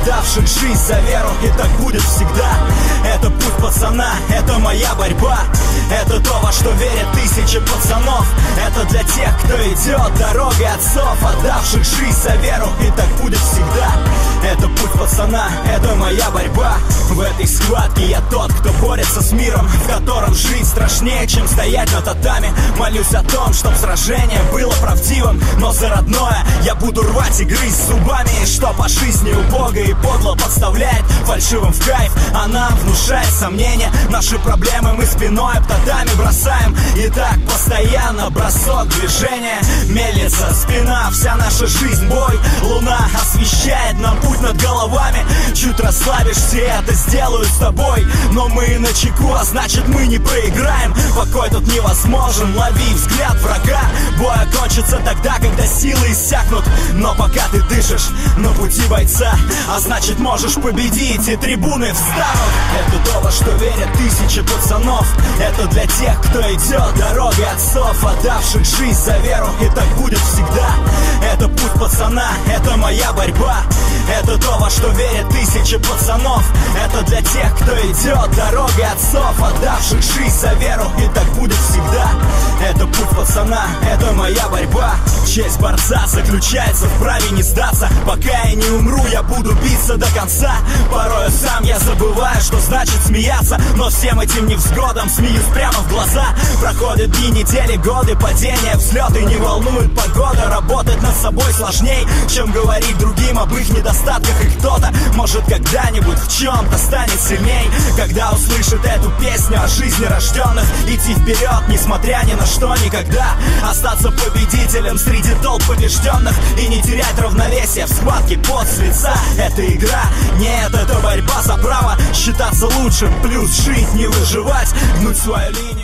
отдавших жизнь за веру, и так будет всегда. Это путь пацана, это моя борьба, это то, во что верят тысячи пацанов. Это для тех, кто идет дорогой отцов, отдавших жизнь за веру, и так будет всегда. Это путь пацана, это моя борьба. В этой схватке я тот, кто борется с миром, в котором жить страшнее, чем стоять на татами. Молюсь о том, чтоб сражение было правдивым, но за родное я буду рвать и грызть зубами. И что по жизни убого и подло подставляет фальшивым в кайф, а нам внушает сомнения. Наши проблемы мы спиной об татами бросаем, и так постоянно бросок движения. Мельница, спина, вся наша жизнь бой. Луна освещает нам путь над головами. Чуть расслабишься, это сделаю с тобой. Но мы начеку, а значит мы не проиграем. Покой тут невозможен, лови взгляд врага. Бой окончится тогда, когда силы иссякнут. Но пока ты дышишь на пути бойца, а значит можешь победить, и трибуны встанут. Это то, во что верят тысячи пацанов. Это для тех, кто идет дорогой отцов, отдавших жизнь за веру, и так будет всегда. Это путь пацана, это моя борьба, это то, во что верят тысячи пацанов. Это для тех, кто идет дорогой отцов, отдавших жизнь за веру, и так будет всегда. Это путь пацана, это моя борьба. Честь борца заключается в праве не сдаться. Пока я не умру, я буду биться до конца. Порой сам я забываю, что значит смеяться, но всем этим невзгодам смеюсь прямо в глаза. Проходят дни, недели, годы, падения, взлеты. Не волнует погода, работать над собой сложней, чем говорить другим об их недостатках. И кто-то, может, когда-нибудь в чем-то станет сильней, когда услышит эту песню о жизни рожденных. Идти вперед, несмотря ни на что, никогда. Остаться победителем среди толп побежденных и не терять равновесие в схватке пот с лица. Это игра, нет, это борьба за право считаться лучшим. Плюс жить, не выживать, гнуть свою линию.